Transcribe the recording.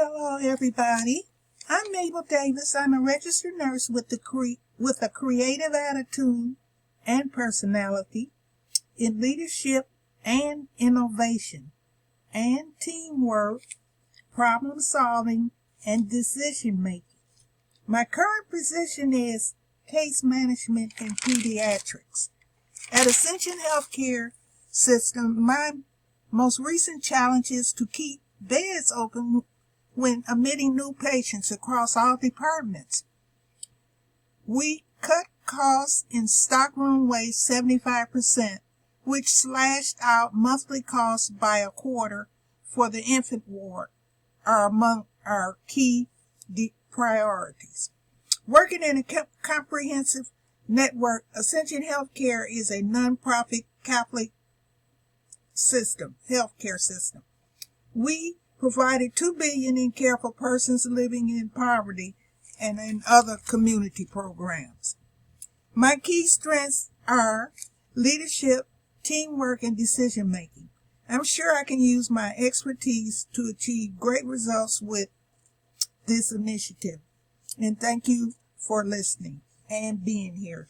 Hello, everybody. I'm Mabel Davis. I'm a registered nurse with a creative attitude and personality in leadership and innovation and teamwork, problem solving, and decision making. My current position is case management in pediatrics. At Ascension Healthcare System, my most recent challenge is to keep beds open when admitting new patients across all departments. We cut costs in stockroom waste 75%, which slashed out monthly costs by a quarter for the infant ward, are among our key priorities. Working in a comprehensive network, Ascension Healthcare is a nonprofit Catholic healthcare system. We provided $2 billion in care for persons living in poverty and in other community programs. My key strengths are leadership, teamwork, and decision making. I'm sure I can use my expertise to achieve great results with this initiative. And thank you for listening and being here.